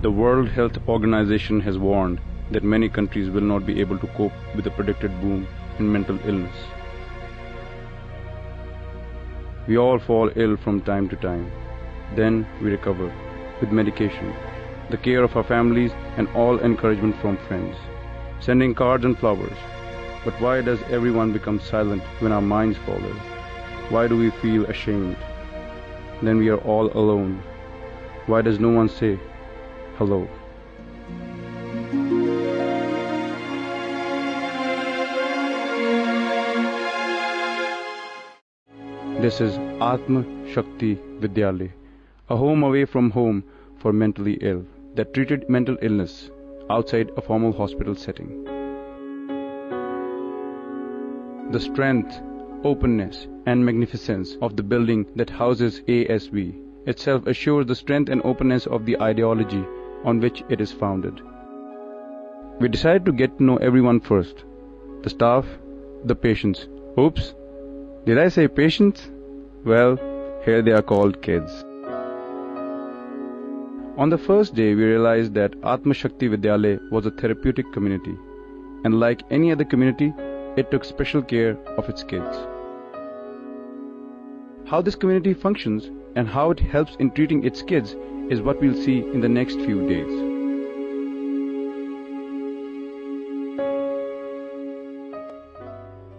The World Health Organization has warned that many countries will not be able to cope with the predicted boom in mental illness. We all fall ill from time to time. Then we recover with medication, the care of our families, and all encouragement from friends, sending cards and flowers. But why does everyone become silent when our minds fall ill? Why do we feel ashamed? Then we are all alone. Why does no one say hello? This is Athma Shakti Vidyalaya, a home away from home for mentally ill that treated mental illness outside a formal hospital setting. The strength, openness, and magnificence of the building that houses ASV itself assures the strength and openness of the ideology on which it is founded. We decided to get to know everyone first: the staff, the patients. Oops, did I say patients? Well, here they are called kids. On the first day, we realized that Athma Shakti Vidyalaya was a therapeutic community, and like any other community, it took special care of its kids. How this community functions and how it helps in treating its kids is what we'll see in the next few days.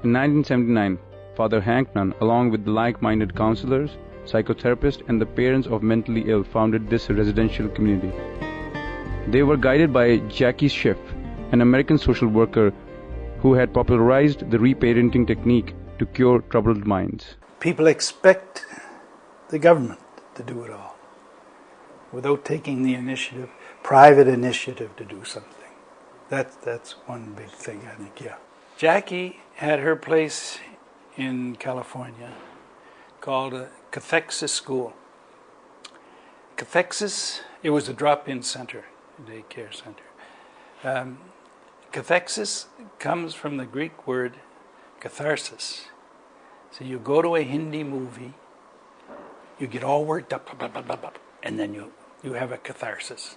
In 1979, Father Hank Nunn, along with the like-minded counselors, psychotherapists, and the parents of mentally ill, founded this residential community. They were guided by Jackie Schiff, an American social worker who had popularized the reparenting technique to cure troubled minds. People expect the government to do it all without taking the initiative, private initiative to do something. That's one big thing, I think, yeah. Jackie had her place in California called a cathexis school. Cathexis, it was a drop-in center, a daycare center. Cathexis comes from the Greek word catharsis. So you go to a Hindi movie, you get all worked up, blah, blah, blah, blah, and then you have a catharsis.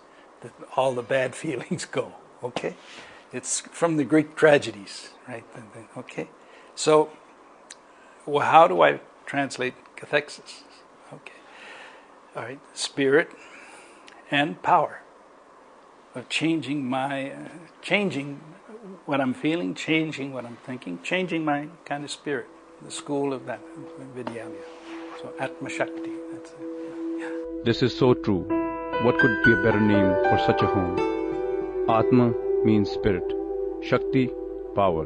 All the bad feelings go, okay? It's from the Greek tragedies, right? Okay? So, well, how do I translate cathexis? Okay. All right. Spirit and power of changing what I'm feeling, changing what I'm thinking, changing my kind of spirit. The school of that, Vidyalaya. So, Athma Shakti, that's it. Yeah. This is so true. What could be a better name for such a home? Atma means spirit, Shakti, power.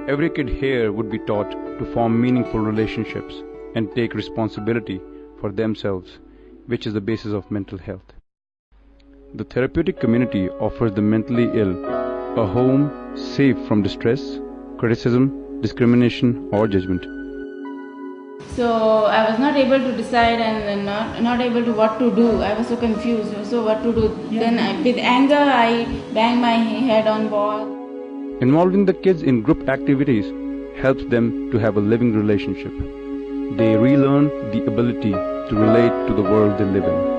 Every kid here would be taught to form meaningful relationships and take responsibility for themselves, which is the basis of mental health. The therapeutic community offers the mentally ill a home safe from distress, criticism, discrimination, or judgment. So I was not able to decide and not able to what to do. I was so confused. So what to do? Yeah. Then with anger, I banged my head on wall. Involving the kids in group activities helps them to have a living relationship. They relearn the ability to relate to the world they live in.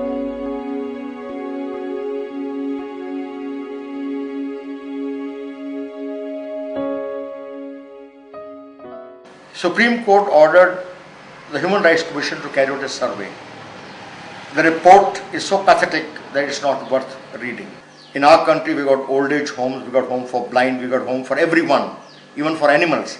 Supreme Court ordered the Human Rights Commission to carry out a survey. The report is so pathetic that it's not worth reading. In our country, we got old age homes, we got home for blind, we got home for everyone, even for animals.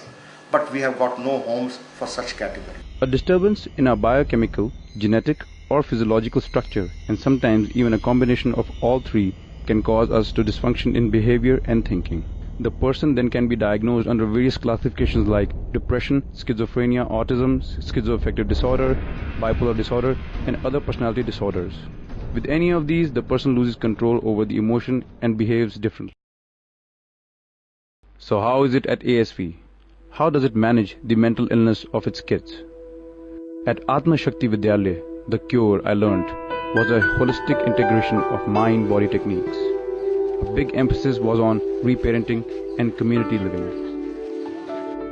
But we have got no homes for such category. A disturbance in our biochemical, genetic, or physiological structure, and sometimes even a combination of all three, can cause us to dysfunction in behavior and thinking. The person then can be diagnosed under various classifications like depression, schizophrenia, autism, schizoaffective disorder, bipolar disorder, and other personality disorders. With any of these, the person loses control over the emotion and behaves differently. So how is it at ASV? How does it manage the mental illness of its kids? At Athma Shakti Vidyalaya, the cure, I learned, was a holistic integration of mind-body techniques. A big emphasis was on reparenting and community living.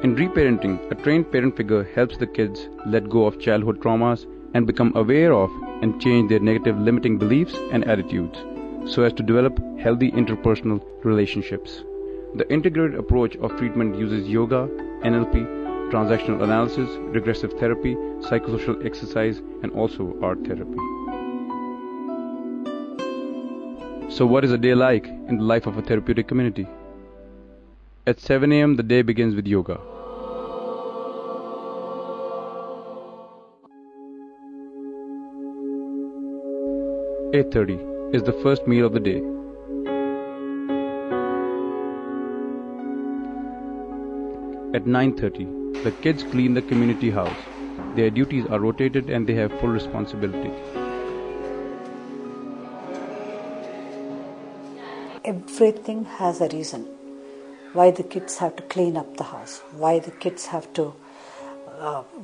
In reparenting, a trained parent figure helps the kids let go of childhood traumas and become aware of and change their negative limiting beliefs and attitudes. so as to develop healthy interpersonal relationships. The integrated approach of treatment uses yoga, NLP, transactional analysis, regressive therapy, psychosocial exercise, and also art therapy. So what is a day like in the life of a therapeutic community? At 7 a.m. the day begins with yoga. At 8:30 is the first meal of the day. At 9:30, the kids clean the community house. Their duties are rotated and they have full responsibility. Everything has a reason why the kids have to clean up the house, why the kids have to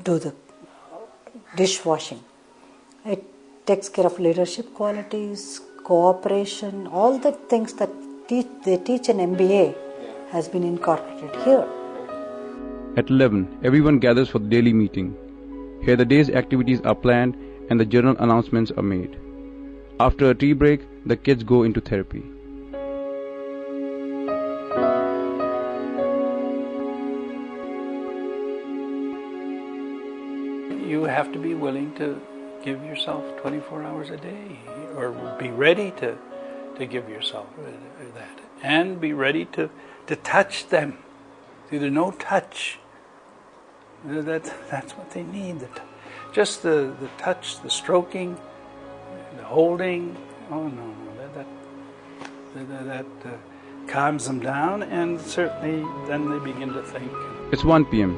do the dishwashing. It takes care of leadership qualities, cooperation, all the things that they teach in MBA has been incorporated here. At 11, everyone gathers for the daily meeting. Here the day's activities are planned and the journal announcements are made. After a tea break, the kids go into therapy. You have to be willing to give yourself 24 hours a day, or be ready to give yourself that, and be ready to touch them. See, there's no touch. That's what they need. Just the touch, the stroking, the holding. Oh no, that calms them down, and certainly then they begin to think. It's 1 p.m.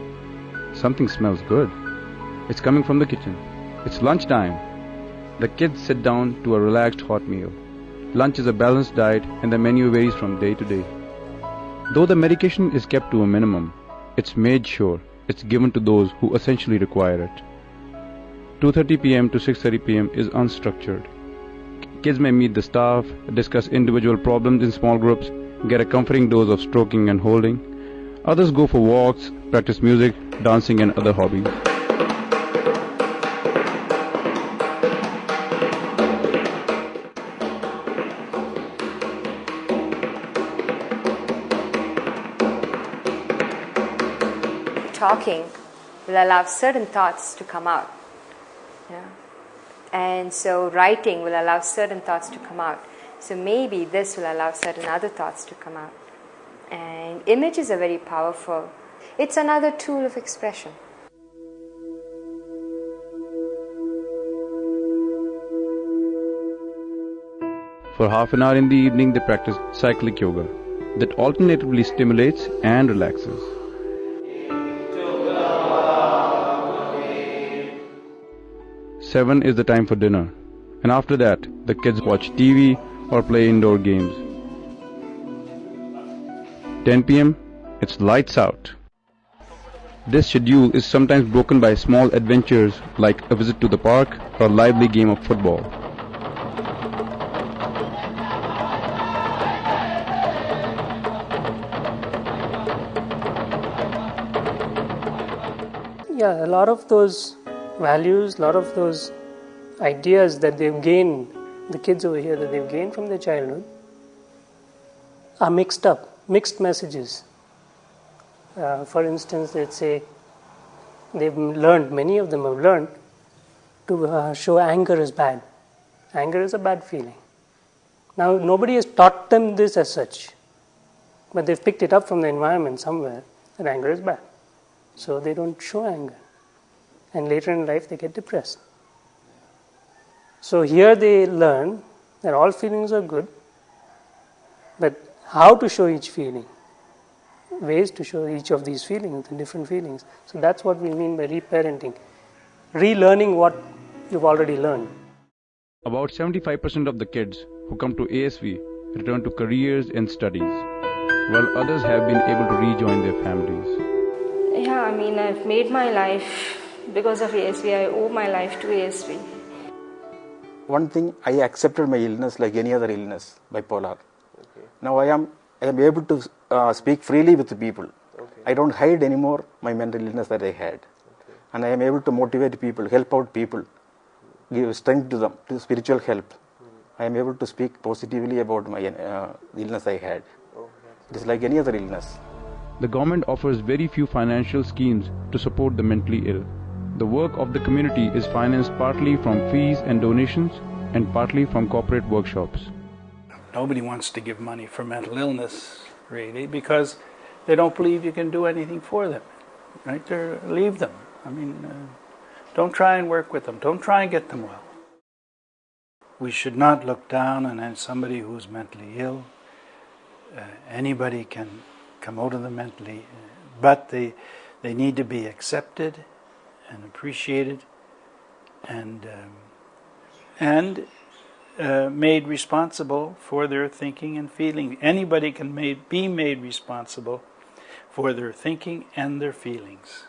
Something smells good. It's coming from the kitchen. It's lunchtime. The kids sit down to a relaxed hot meal. Lunch is a balanced diet and the menu varies from day to day. Though the medication is kept to a minimum, it's made sure it's given to those who essentially require it. 2:30 p.m. to 6:30 p.m. is unstructured. Kids may meet the staff, discuss individual problems in small groups, get a comforting dose of stroking and holding. Others go for walks, practice music, dancing and other hobbies. Talking will allow certain thoughts to come out. Yeah. And so writing will allow certain thoughts to come out. So maybe this will allow certain other thoughts to come out. And images are very powerful. It's another tool of expression. For half an hour in the evening, they practice cyclic yoga that alternatively stimulates and relaxes. Seven is the time for dinner, and after that, the kids watch TV or play indoor games. 10 p.m. it's lights out. This schedule is sometimes broken by small adventures like a visit to the park or a lively game of football. Yeah, a lot of those values, a lot of those ideas that they've gained, the kids over here that they've gained from their childhood, are mixed up, mixed messages. For instance, let's say they've learned, many of them have learned to show anger is bad. Anger is a bad feeling. Now, nobody has taught them this as such, but they've picked it up from the environment somewhere that anger is bad. So they don't show anger. And later in life they get depressed. So here they learn that all feelings are good, but how to show each feeling, ways to show each of these feelings, the different feelings. So that's what we mean by reparenting, relearning what you've already learned. About 75% of the kids who come to ASV return to careers and studies, while others have been able to rejoin their families. Yeah, I mean, I've made my life because of ASV. I owe my life to ASV. One thing, I accepted my illness like any other illness, bipolar. Okay. Now I am able to speak freely with the people. Okay. I don't hide anymore my mental illness that I had. Okay. And I am able to motivate people, help out people, give strength to them, to spiritual help. I am able to speak positively about my illness I had. It is like any other illness. The government offers very few financial schemes to support the mentally ill. The work of the community is financed partly from fees and donations and partly from corporate workshops. Nobody wants to give money for mental illness, really, because they don't believe you can do anything for them. Right? Leave them. I mean, don't try and work with them. Don't try and get them well. We should not look down on somebody who's mentally ill. Anybody can come out of the mentally, but they need to be accepted and appreciated and made responsible for their thinking and feeling. Anybody can be made responsible for their thinking and their feelings.